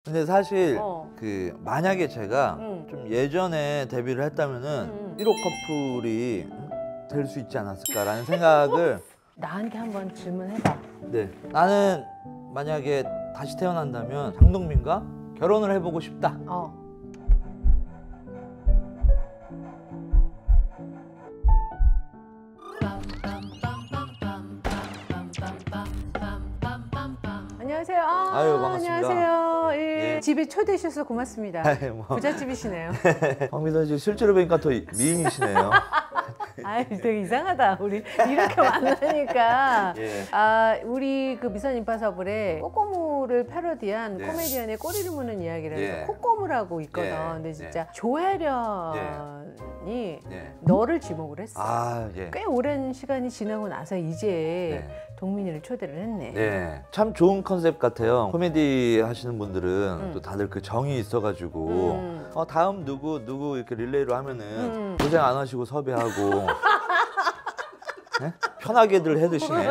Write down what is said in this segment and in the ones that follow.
근데 사실 만약에 제가 좀 예전에 데뷔를 했다면은 1호 커플이 될 수 있지 않았을까라는 생각을 나한테 한번 질문해봐. 네, 나는 만약에 다시 태어난다면 장동민과 결혼을 해보고 싶다. 안녕하세요. 아유, 반갑습니다. 안녕하세요. 예. 집에 초대해 주셔서 고맙습니다. 뭐. 부잣집이시네요. 황미선 씨 실제로 뵈니까 더 미인이시네요. 아, 되게 이상하다. 우리 이렇게 만나니까. 예. 우리 그 미선 임파서블에 꼬꼬무를 패러디한 네. 코미디언의 꼬리를 무는 이야기라서 예. 콧꼬무라고 있거든. 예. 근데 진짜 예. 조혜련이 예. 너를 지목을 했어. 예. 꽤 오랜 시간이 지나고 나서 이제 네. 동민이를 초대를 했네. 네, 참 좋은 컨셉 같아요. 코미디 하시는 분들은 또 다들 그 정이 있어가지고 다음 누구 이렇게 릴레이로 하면은 고생 안 하시고 섭외하고 네? 편하게들 해드시네.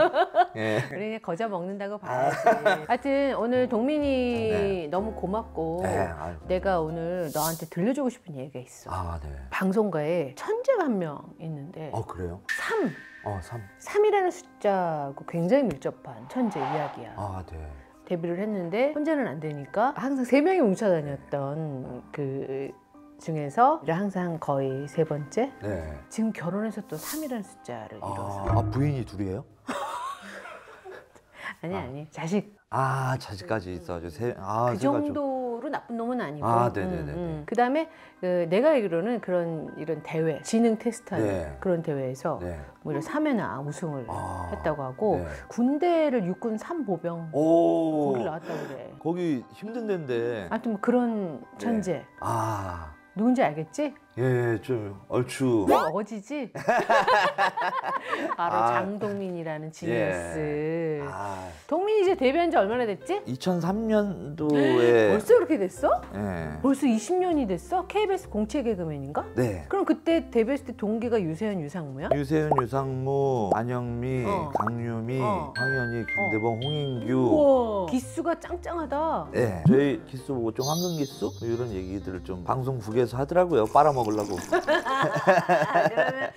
예. 그래 거저 먹는다고 봐야지. 하여튼 오늘 동민이 너무 고맙고 아유. 내가 오늘 너한테 들려주고 싶은 얘기가 있어. 네. 방송가에 천재가 한 명 있는데 그래요? 3. 3. 3이라는 숫자하고 굉장히 밀접한 천재 이야기야. 네. 데뷔를 했는데 혼자는 안 되니까 항상 3명이 뭉쳐 다녔던 그 중에서 항상 거의 3번째. 네. 지금 결혼해서 또 3이라는 숫자를 이뤄서. 부인이 둘이에요? 아니 자식. 자식까지 있어가지고 그 정도로 나쁜 놈은 아니고. 네네네. 그다음에 내가 알기로는 이런 대회, 지능 테스트하는 그런 대회에서 뭐 이런 3회나 우승을 했다고 하고 군대를 육군 3보병 거기를 나왔다고 그래. 거기 힘든 데인데. 하여튼 뭐 그런 천재. 누군지 알겠지? 예, 좀 얼추. 어거지지? 바로 장동민이라는 지니어스. 동민이 이제 데뷔한 지 얼마나 됐지? 2003년도에. 벌써 그렇게 됐어? 예. 벌써 20년이 됐어? KBS 공채 개그맨인가? 네. 그럼 그때 데뷔했을 때 동기가 유세윤, 유상무야? 유세윤, 유상무, 안영미, 강유미, 황현희, 김대범, 홍인규. 우와. 기수가 짱짱하다. 네. 저희 기수 보고 좀 황금 기수? 이런 얘기들을 좀 방송국에서 하더라고요. 빨아먹으려고. 그러면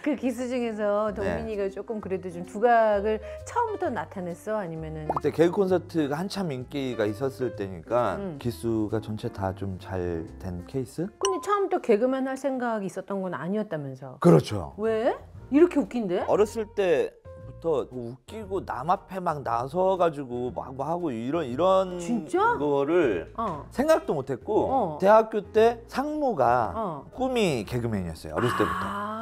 그 기수 중에서 동민이가 조금 그래도 좀 두각을 처음부터 나타냈어? 아니면은 그때 개그 콘서트가 한참 인기가 있었을 때니까 기수가 전체 다 좀 잘 된 케이스? 근데 처음부터 개그맨 할 생각이 있었던 건 아니었다면서? 그렇죠. 왜? 이렇게 웃긴데? 어렸을 때부터 웃기고 남 앞에 막 나서가지고 막 하고 이런 진짜? 거를 생각도 못했고 대학교 때 상무가 꿈이 개그맨이었어요. 어렸을 때부터.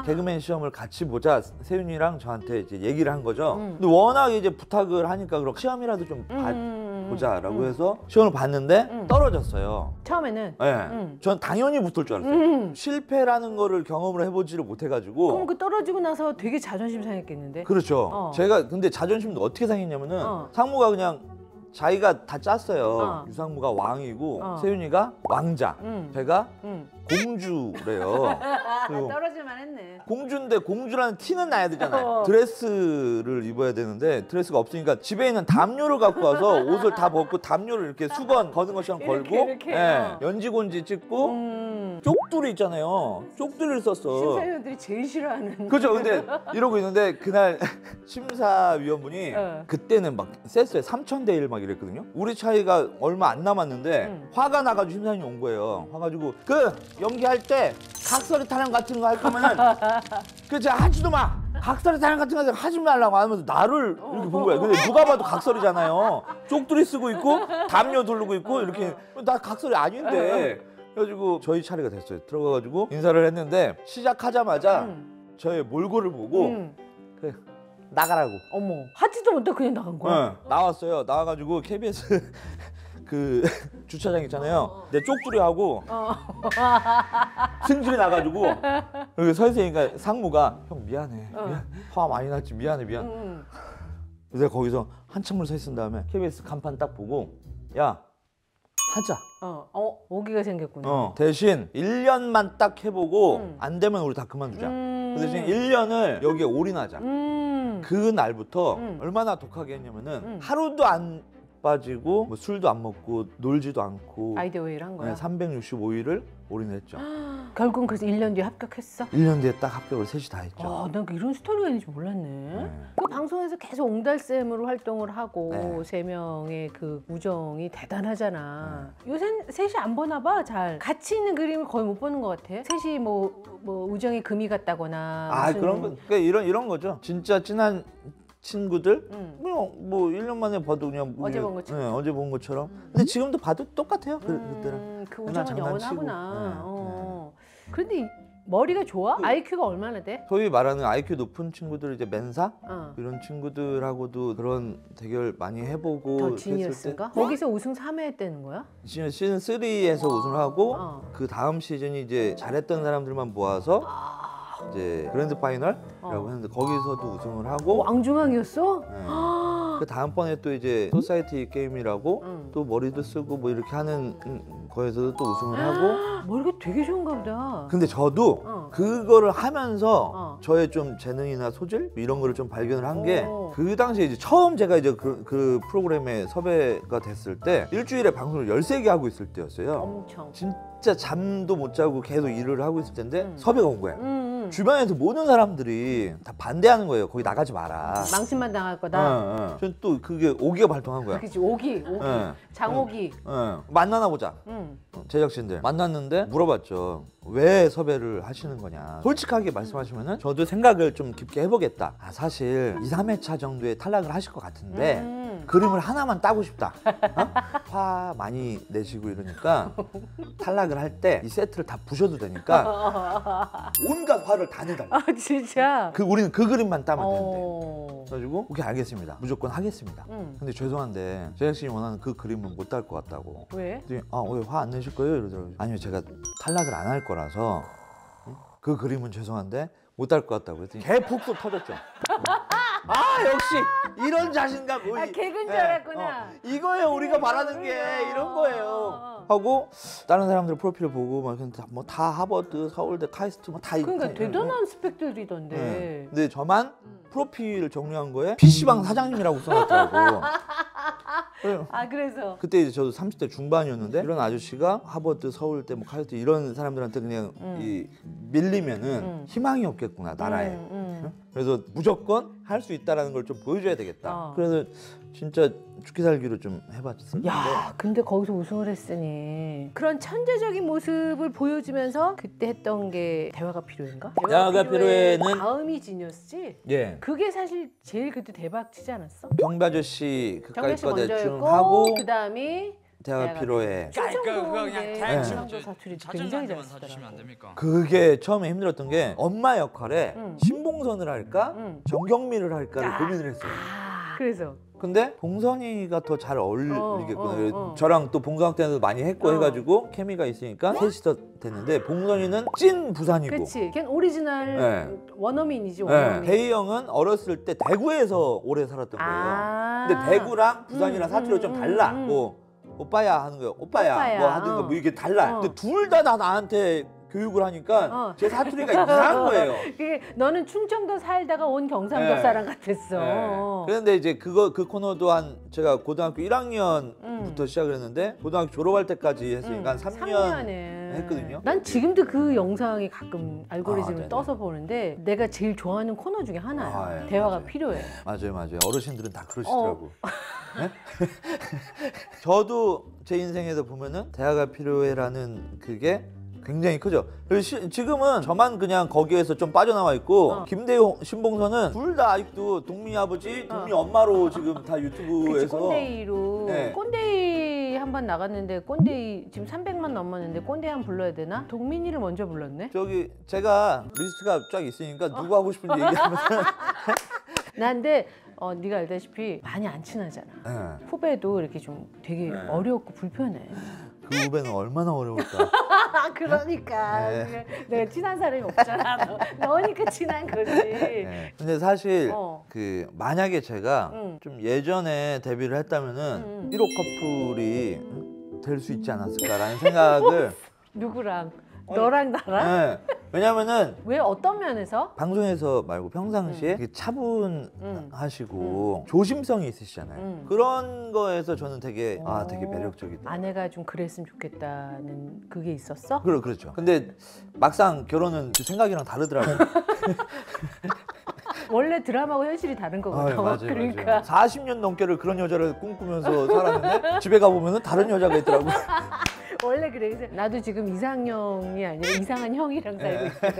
개그맨 시험을 같이 보자 세윤이랑 저한테 이제 얘기를 한 거죠. 근데 워낙 이제 부탁을 하니까 그럼 시험이라도 좀 보자라고 해서 시험을 봤는데 떨어졌어요. 처음에는? 네. 전 당연히 붙을 줄 알았어요. 실패라는 거를 경험을 해보지를 못해가지고. 그럼 그 떨어지고 나서 되게 자존심 상했겠는데? 그렇죠. 제가 근데 자존심도 어떻게 상했냐면은 상무가 그냥 자기가 다 짰어요. 유상무가 왕이고 세윤이가 왕자, 제가 공주래요. 떨어질만 했네. 공주인데 공주라는 티는 나야 되잖아요. 드레스를 입어야 되는데 드레스가 없으니까 집에 있는 담요를 갖고 와서 옷을 다 벗고 담요를 이렇게 수건 거는 것처럼 걸고 이렇게. 연지곤지 찍고 쪽두리 있잖아요. 쪽두리를 썼어. 심사위원들이 제일 싫어하는. 그렇죠. 근데 이러고 있는데 그날 심사위원분이 그때는 막 셌어요. 3000대 1 막 이랬거든요. 우리 차이가 얼마 안 남았는데 화가 나가지고 심사위원이 온 거예요. 와가지고 연기할 때 각설이 타령 같은 거 할 거면은 진짜 하지도 마. 각설이 타령 같은 거 하지 말라고 하면서 나를 이렇게 본 거예요. 근데 누가 봐도 각설이잖아요. 쪽두리 쓰고 있고 담요 두르고 있고 이렇게 나 각설이 아닌데. 그래가지고 저희 차례가 됐어요. 들어가가지고 인사를 했는데 시작하자마자 저의 몰골을 보고 그래, 나가라고. 어머, 하지도 못하고 그냥 나간 거야? 나왔어요. 나와가지고 KBS 그 주차장 있잖아요. 내 쪽두리하고 승질이 나가지고 여기 서 있으니까 상무가 형 미안해. 화 많이 났지. 미안해. 그래서 거기서 한참을 서 있은 다음에 KBS 간판 딱 보고 야 하자. 오기가 생겼구나. 대신 1년만 딱 해보고 안 되면 우리 다 그만두자. 그 대신 1년을 여기에 올인하자. 그 날부터 얼마나 독하게 했냐면은 하루도 안 바빠지고 뭐 술도 안 먹고 놀지도 않고 아이디어웨이를 한 거야? 네, 365일을 올인했죠. 결국은 그래서 1년 뒤에 합격했어? 1년 뒤에 딱 합격을 셋이 다 했죠. 난 이런 스토리가 있는지 몰랐네. 그 방송에서 계속 옹달샘으로 활동을 하고 세 명의 그 우정이 대단하잖아. 요새 셋이 안 보나 봐, 잘. 같이 있는 그림을 거의 못 보는 것 같아. 셋이 뭐 우정이 금이 같다거나. 그런 거, 그러니까 이런 거죠. 진짜 친한 친구들 뭐 1년 만에 봐도 그냥 어제 본 것처럼. 네, 어제 본 것처럼. 근데 지금도 봐도 똑같아요. 그때랑. 그 우정은 영원하구나. 그런데 머리가 좋아? IQ가 얼마나 돼? 소위 말하는 IQ 높은 친구들, 이제 멘사 이런 친구들하고도 그런 대결 많이 해보고. 더 지니어스인가? 거기서 우승 3회 했다는 거야? 시즌 3에서 우승을 하고 그 다음 시즌이 이제 잘했던 사람들만 모아서 이제 그랜드 파이널이라고 했는데 거기서도 우승을 하고. 왕중왕이었어? 그 다음번에 또 이제 소사이티 게임이라고 또 머리도 쓰고 뭐 이렇게 하는 거에서도 또 우승을 하고. 머리가 되게 좋은가 보다. 근데 저도 그거를 하면서 저의 좀 재능이나 소질 이런 거를 좀 발견을 한 게, 그 당시에 이제 처음 제가 이제 그 프로그램에 섭외가 됐을 때 일주일에 방송을 13개 하고 있을 때였어요. 엄청. 진짜 잠도 못 자고 계속 일을 하고 있을 텐데 섭외가 온 거예요. 주변에서 모든 사람들이 다 반대하는 거예요. 거기 나가지 마라. 망신만 당할 거다. 전 또 그게 오기가 발동한 거야. 그치, 오기. 장오기. 만나나 보자. 제작진들 만났는데 물어봤죠. 왜 섭외를 하시는 거냐. 솔직하게 말씀하시면은 저도 생각을 좀 깊게 해보겠다. 사실 2, 3회차 정도에 탈락을 하실 것 같은데 그림을 하나만 따고 싶다. 화 많이 내시고 이러니까 탈락을 할 때 이 세트를 다 부셔도 되니까 온갖 화를 다 내달라. 진짜? 우리는 그 그림만 따면 된대. 그래가지고 오케이, 알겠습니다. 무조건 하겠습니다. 근데 죄송한데 제작진이 원하는 그 그림은 못 딸 것 같다고. 왜? 왜 화 안 내실 거예요? 이러더라고요. 아니요, 제가 탈락을 안 할 거라서 그 그림은 죄송한데 못 딸 것 같다고 했더니 개폭소 터졌죠. 역시 이런 자신감. 개그인 줄 알았구나. 이거예요, 우리가 바라는 게. 이런 거예요. 하고 다른 사람들 프로필을 보고 막 뭐 다 하버드, 서울대, 카이스트 뭐 다. 그러니까 대단한 스펙들이던데. 근데 저만 프로필 정리한 거에 PC방 사장님이라고 써놨더라고. 그래서 그때 이제 저도 30대 중반이었는데 이런 아저씨가 하버드, 서울대, 뭐 카이스트 이런 사람들한테 그냥 밀리면은 희망이 없겠구나, 나라에. 그래서 무조건 할 수 있다라는 걸 좀 보여줘야 되겠다. 그래서 진짜 죽기 살기로 좀 해봤습니다. 야, 근데 거기서 우승을 했으니 그런 천재적인 모습을 보여주면서 그때 했던 게 대화가 필요한가? 대화가 필요해는 다음이 지니어스지? 예. 그게 사실 제일 그때 대박 치지 않았어? 경비 아저씨 그까이 거 대충 먼저였고, 하고 그다음이 대화가 필요해. 그냥 대충 사투리 굉장히 잘 쓰더라고. 그게 처음에 힘들었던 게 엄마 역할에 신봉선을 할까 정경미를 할까를 고민을 했어요. 그래서 근데 봉선이가 더 잘 어울리겠구나. 저랑 또 봉선학 때도 많이 했고 해가지고 케미가 있으니까 셋이서 됐는데, 봉선이는 찐 부산이고. 그치, 걔는 오리지널 원어민이지. 원어민. 대희 형은 어렸을 때 대구에서 오래 살았던 거예요. 근데 대구랑 부산이랑 사투리가 좀 달라. 뭐 오빠야 하는 거예요. 오빠야 뭐 하는 거 뭐 이게 달라. 근데 둘 다 나한테 교육을 하니까 제 사투리가 이상한 거예요. 너는 충청도 살다가 온 경상도 사람 같았어. 그런데 이제 그 코너도 제가 고등학교 1학년부터 시작을 했는데 고등학교 졸업할 때까지 했으니까 한 3년 했거든요. 난 지금도 그 영상이 가끔 알고리즘을 떠서 보는데 내가 제일 좋아하는 코너 중에 하나야. 대화가 필요해. 맞아요. 어르신들은 다 그러시더라고. 네? 저도 제 인생에서 보면은 대화가 필요해라는 그게 굉장히 크죠. 지금은 저만 그냥 거기에서 좀 빠져나와 있고 김대용, 신봉선은 둘 다 아직도 동미 아버지, 동미 엄마로 지금 다 유튜브에서 꼰대이로. 꼰대이 한번 나갔는데 꼰대이 지금 300만 넘었는데 꼰대이 한번 불러야 되나? 동민이를 먼저 불렀네. 저기 제가 리스트가 쫙 있으니까 누구 하고 싶은지 얘기하면 근데 네가 알다시피 많이 안 친하잖아. 후배도 이렇게 좀 되게 어렵고 불편해. 그 후배는 얼마나 어려울까. 그러니까 내가 친한 사람이 없잖아. 너니까 친한 거지. 근데 사실 만약에 제가 좀 예전에 데뷔를 했다면은 1호 커플이 될 수 있지 않았을까라는 생각을. 누구랑? 너랑 나랑? 왜냐면은 왜 어떤 면에서? 방송에서 말고 평상시에 되게 차분하시고 조심성이 있으시잖아요. 그런 거에서 저는 되게 되게 매력적이다. 아내가 좀 그랬으면 좋겠다는 그게 있었어? 그렇죠. 근데 막상 결혼은 그 생각이랑 다르더라고요. 원래 드라마하고 현실이 다른 거거든요. 맞아요, 그러니까 맞아요. 40년 넘게를 그런 여자를 꿈꾸면서 살았는데 집에 가보면 다른 여자가 있더라고요. 원래 그래. 그래서 나도 지금 이상형이 아니라 이상한 형이랑 살고 있어요.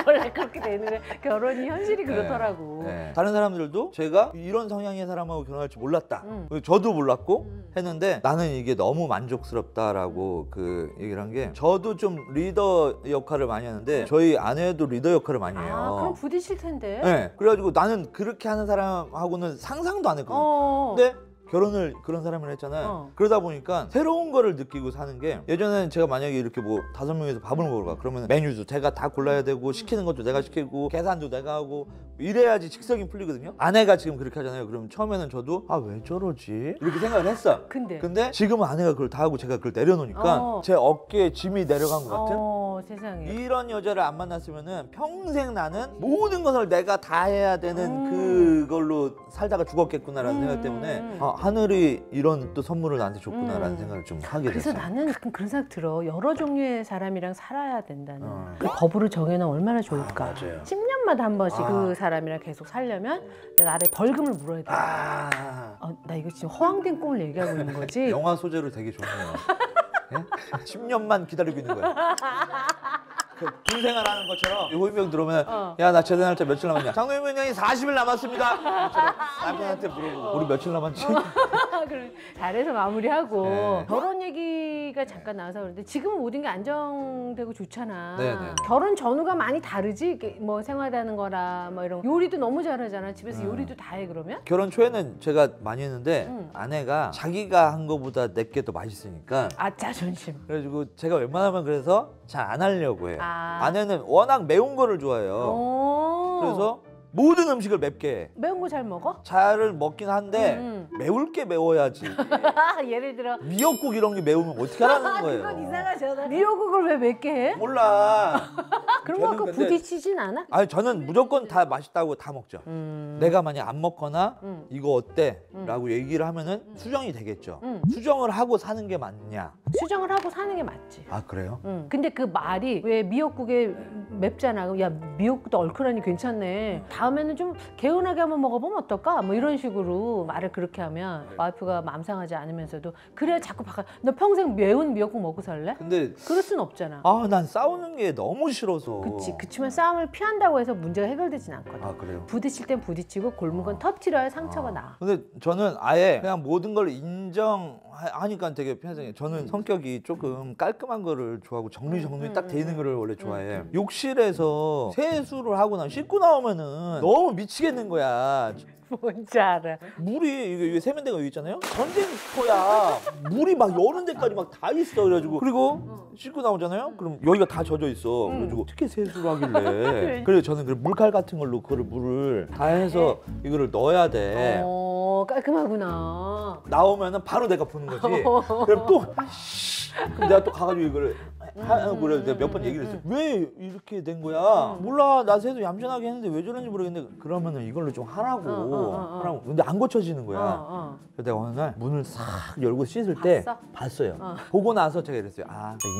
원래 그렇게 되는 거야. 결혼이 현실이 그렇더라고. 네. 다른 사람들도 제가 이런 성향의 사람하고 결혼할 줄 몰랐다. 저도 몰랐고 했는데 나는 이게 너무 만족스럽다라고 그 얘기를 한 게 저도 좀 리더 역할을 많이 하는데 저희 아내도 리더 역할을 많이 해요. 그럼 부딪힐 텐데. 네. 그래가지고 나는 그렇게 하는 사람하고는 상상도 안 했거든요. 근데 결혼을 그런 사람을 했잖아요. 그러다 보니까 새로운 거를 느끼고 사는 게 예전에는 제가 만약에 이렇게 뭐 5명이서 밥을 먹으러 가 그러면 메뉴도 제가 다 골라야 되고 시키는 것도 내가 시키고 계산도 내가 하고 이래야지 직성이 풀리거든요. 아내가 지금 그렇게 하잖아요. 그럼 처음에는 저도 왜 저러지? 이렇게 생각을 했어. 근데 지금은 아내가 그걸 다 하고 제가 그걸 내려놓으니까 제 어깨에 짐이 내려간 것 같은 세상에. 이런 여자를 안 만났으면은 평생 나는 모든 것을 내가 다 해야 되는 그걸로 살다가 죽었겠구나라는 생각 때문에 하늘이 이런 또 선물을 나한테 줬구나라는 생각을 좀 하게 됐어요. 그래서 나는 가끔 그런 생각 들어. 여러 종류의 사람이랑 살아야 된다는. 그 법으로 정해놓으면 얼마나 좋을까. 맞아요. 10년마다 한 번씩 그 사람이랑 계속 살려면 내가 나를 벌금을 물어야 돼. 나 이거 지금 허황된 꿈을 얘기하고 있는 거지? 영화 소재로 되게 좋네요. 예? 10년만 기다리고 있는 거예요. 그 군생활 하는 것처럼 호위병 들어오면 야 나 제대 날짜 며칠 남았냐? 장동민 형이 40일 남았습니다. 남편한테 물어보고 우리 며칠 남았지? 그럼 잘해서 마무리하고 네. 결혼 얘기가 잠깐 나와서 그런데 지금은 모든 게 안정되고 좋잖아. 네. 결혼 전후가 많이 다르지? 이게 뭐 생활하는 거나 뭐 이런 요리도 너무 잘하잖아. 집에서 요리도 다 해 그러면? 결혼 초에는 제가 많이 했는데 아내가 자기가 한 거보다 내게 더 맛있으니까 자존심. 그래가지고 제가 웬만하면 그래서 잘 안 하려고 해요. 아내는 워낙 매운 거를 좋아해요. 그래서 모든 음식을 맵게 해. 매운 거 잘 먹어? 잘 먹긴 한데 매울 게 매워야지. 예를 들어 미역국 이런 게 매우면 어떻게 하라는 거예요? 그건 이상하잖아. 미역국을 왜 맵게 해? 몰라. 그런 거 갖고 부딪히진 않아? 아니 저는 무조건 다 맛있다고 다 먹죠. 내가 만약 안 먹거나 이거 어때? 라고 얘기를 하면은 수정이 되겠죠. 수정을 하고 사는 게 맞냐? 수정을 하고 사는 게 맞지. 그래요? 근데 그 말이 왜 미역국에 맵잖아. 그럼 야 미역국도 얼큰하니 괜찮네. 다음에는 좀 개운하게 한번 먹어보면 어떨까? 뭐 이런 식으로 말을 그렇게 하면 와이프가 마음 상하지 않으면서도 그래 자꾸 바꿔. 너 평생 매운 미역국 먹고 살래? 근데 그럴 순 없잖아. 난 싸우는 게 너무 싫어서. 그치만 싸움을 피한다고 해서 문제가 해결되진 않거든. 그래요? 부딪힐 땐 부딪히고 골문 건 터뜨려야 상처가 나. 근데 저는 아예 그냥 모든 걸 인정하니까 되게 편해요. 저는 성격이 조금 깔끔한 거를 좋아하고 정리 딱 돼 있는 거를 원래 좋아해. 욕실에서 세수를 하고 나면 씻고 나오면은 너무 미치겠는 거야. 뭔지 알아. 물이 이게 세면대가 여기 있잖아요. 전쟁터야. 물이 막 여는 데까지 막 다 있어. 그래가지고 그리고 씻고 나오잖아요. 그럼 여기가 다 젖어 있어. 그래가지고 어떻게 세수를 하길래? 그래서 저는 그 물칼 같은 걸로 그거를 물을 다 해서 이거를 넣어야 돼. 깔끔하구나. 나오면은 바로 내가 보는 거지. 그럼 또 그럼 내가 또 가가지고 이거를 하고 그래. 내가 몇 번 얘기를 했어요. 왜 이렇게 된 거야? 몰라. 나 세수 얌전하게 했는데 왜 저런지 모르겠는데 그러면은 이걸로 좀 하라고. 근데 안 고쳐지는 거야. 그래서 내가 어느 날 문을 싹 열고 씻을 때 봤어요. 보고 나서 제가 이랬어요.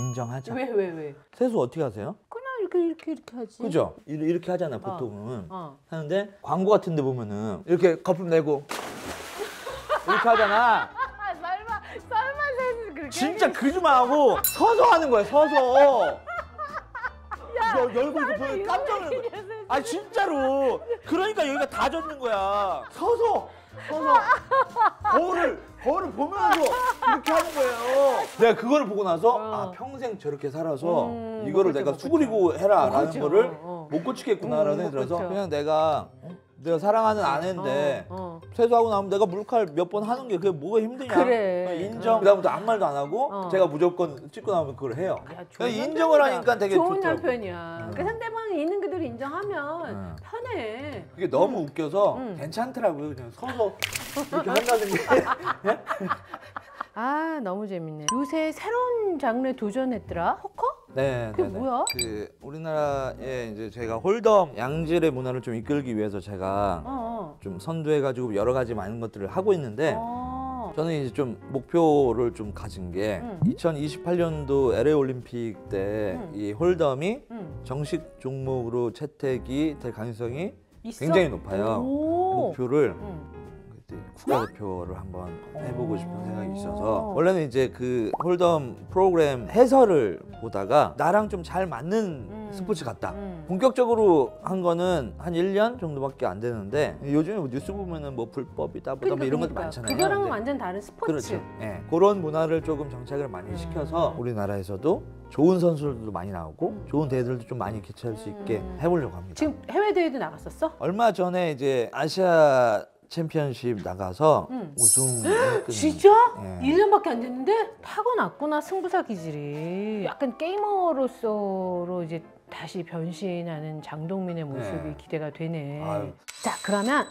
인정하자. 왜? 세수 어떻게 하세요? 그냥 이렇게 하지. 그죠? 이렇게 하잖아 보통은. 하는데 광고 같은 데 보면은 이렇게 거품 내고 이렇게 하잖아. 설마 세수 그렇게 진짜 거짓말 하고 서서 하는 거야. 서서. 열고 이렇게 보면 깜짝 놀랐어. 진짜로. 그러니까 여기가 다 젖는 거야. 서서 거울을 보면서 이렇게 하는 거예요. 내가 그거를 보고 나서 평생 저렇게 살아서 이거를 내가 수그리고 해라라는 거를 못 고치겠구나라는 생각이 들어서 그냥 내가 사랑하는 아내인데 세수하고 나면 내가 물칼 몇 번 하는 게 그게 뭐가 힘드냐. 그래. 인정. 그다음부터 아무 말도 안 하고 제가 무조건 씻고 나오면 그걸 해요. 인정을 하니까 되게 좋은 좋더라고. 남편이야. 그 상대방이 있는 그대로 인정하면 편해. 그게 너무 웃겨서 괜찮더라고요. 그냥 서서 이렇게 한다는 게. 너무 재밌네. 요새 새로운 장르에 도전했더라? 허커? 네, 그게 뭐야? 그 우리나라에 이제 제가 홀덤 양질의 문화를 좀 이끌기 위해서 제가 좀 선두해가지고 여러 가지 많은 것들을 하고 있는데 저는 이제 좀 목표를 좀 가진 게 2028년도 LA 올림픽 때 이 홀덤이 정식 종목으로 채택이 될 가능성이 있어? 굉장히 높아요. 목표를 그때 국가대표를 한번 해보고 싶은 생각이 있어서 원래는 이제 그 홀덤 프로그램 해설을 보다가 나랑 좀 잘 맞는 스포츠 같다. 본격적으로 한 거는 한 1년 정도밖에 안 되는데 요즘에 뭐 뉴스 보면은 뭐 불법이다 보다 뭐 이런 것도 많잖아요. 그거랑은 완전 다른 스포츠. 그렇죠. 네. 그런 문화를 조금 정착을 많이 시켜서 우리나라에서도 좋은 선수들도 많이 나오고 좋은 대회들도 좀 많이 개최할 수 있게 해보려고 합니다. 지금 해외 대회도 나갔었어? 얼마 전에 이제 아시아 챔피언십 나가서 우승했거든요. 진짜? 예. 1년밖에 안 됐는데? 타고났구나, 승부사 기질이. 약간 게이머로서로 이제 다시 변신하는 장동민의 모습이 기대가 되네. 아유. 자, 그러면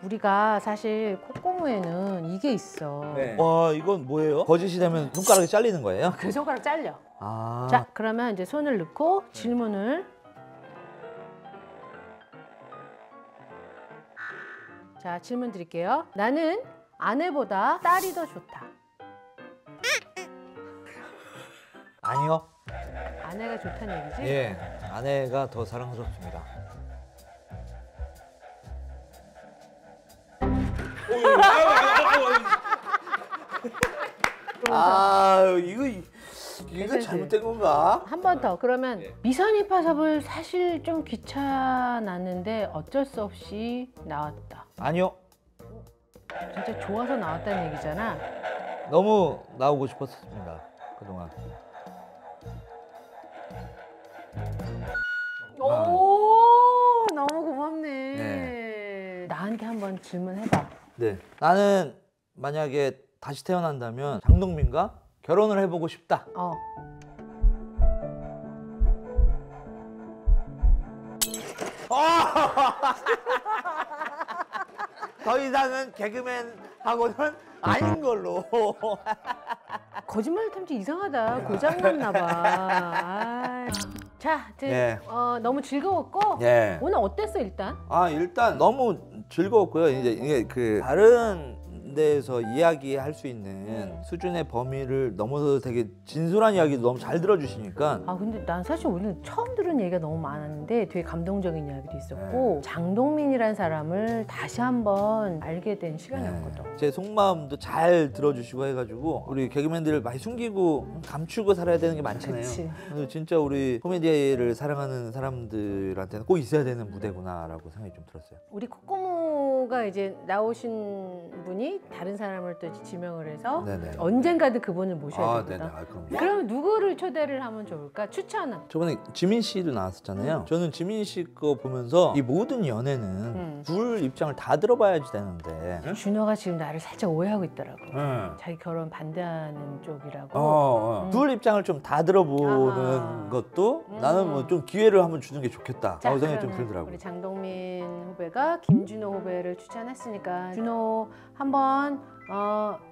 우리가 사실 콧고무에는 이게 있어. 와, 이건 뭐예요? 거짓이 되면 손가락이 잘리는 거예요? 그 손가락 잘려. 아. 자, 그러면 이제 손을 넣고 질문을. 자, 질문 드릴게요. 나는 아내보다 딸이 더 좋다. 아니요. 아내가 좋다는 얘기지? 예, 아내가 더 사랑스럽습니다. 아, 이거 잘못된 건가? 한 번 더. 그러면 미선이 파섭을 사실 좀 귀찮았는데 어쩔 수 없이 나왔다. 아니요. 진짜 좋아서 나왔다는 얘기잖아. 너무 나오고 싶었습니다. 그동안. 오, 너무 고맙네. 나한테 한번 질문해봐. 네. 나는 만약에 다시 태어난다면 장동민과 결혼을 해보고 싶다. 더 이상은 개그맨하고는 아닌 걸로. 거짓말 탐지 이상하다. 고장났나 봐. 자, 너무 즐거웠고 오늘 어땠어 일단? 일단 너무 즐거웠고요. 이제 이게 그 다른 데에서 이야기할 수 있는 수준의 범위를 넘어서 되게 진솔한 이야기도 너무 잘 들어주시니까. 근데 난 사실 오늘 처음 들은 얘기가 너무 많았는데 되게 감동적인 이야기도 있었고 장동민이라는 사람을 다시 한번 알게 된 시간이었거든. 제 속마음도 잘 들어주시고 해가지고 우리 개그맨들 많이 숨기고 감추고 살아야 되는 게 많잖아요. 그치. 그래서 진짜 우리 코미디를 사랑하는 사람들한테는 꼭 있어야 되는 무대구나라고 생각이 좀 들었어요. 우리 콧고무가 이제 나오신 분이 다른 사람을 또 지명을 해서 언젠가도 그분을 모셔야 되거든. 그럼요. 그럼 누구를 초대를 하면 좋을까? 추천은? 저번에 지민 씨도 나왔었잖아요. 저는 지민 씨 거 보면서 이 모든 연애는 둘 입장을 다 들어봐야지 되는데 준호가 지금 나를 살짝 오해하고 있더라고. 자기 결혼 반대하는 쪽이라고. 둘 입장을 좀 다 들어보는 것도 나는 뭐 좀 기회를 한번 주는 게 좋겠다 라고 생각이 좀 들더라고요. 우리 장동민 후배가 김준호 후배를 추천했으니까 준호 한번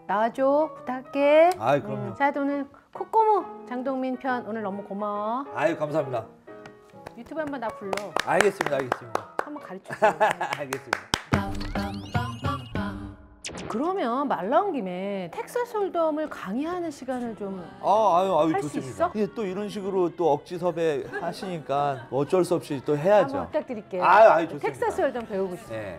나와줘. 부탁할게. 그럼요. 자, 오늘 콧고무 장동민 편 오늘 너무 고마워. 감사합니다. 유튜브 한번 나 불러. 알겠습니다. 한번 가르쳐줘. 알겠습니다. 그러면 말 나온 김에 텍사스 홀덤을 강의하는 시간을 좀 할 수 있어? 이게 또 이런 식으로 또 억지 섭외 하시니까 어쩔 수 없이 또 해야죠. 한번 부탁드릴게요. 좋습니다. 텍사스 홀덤 배우고 싶어요.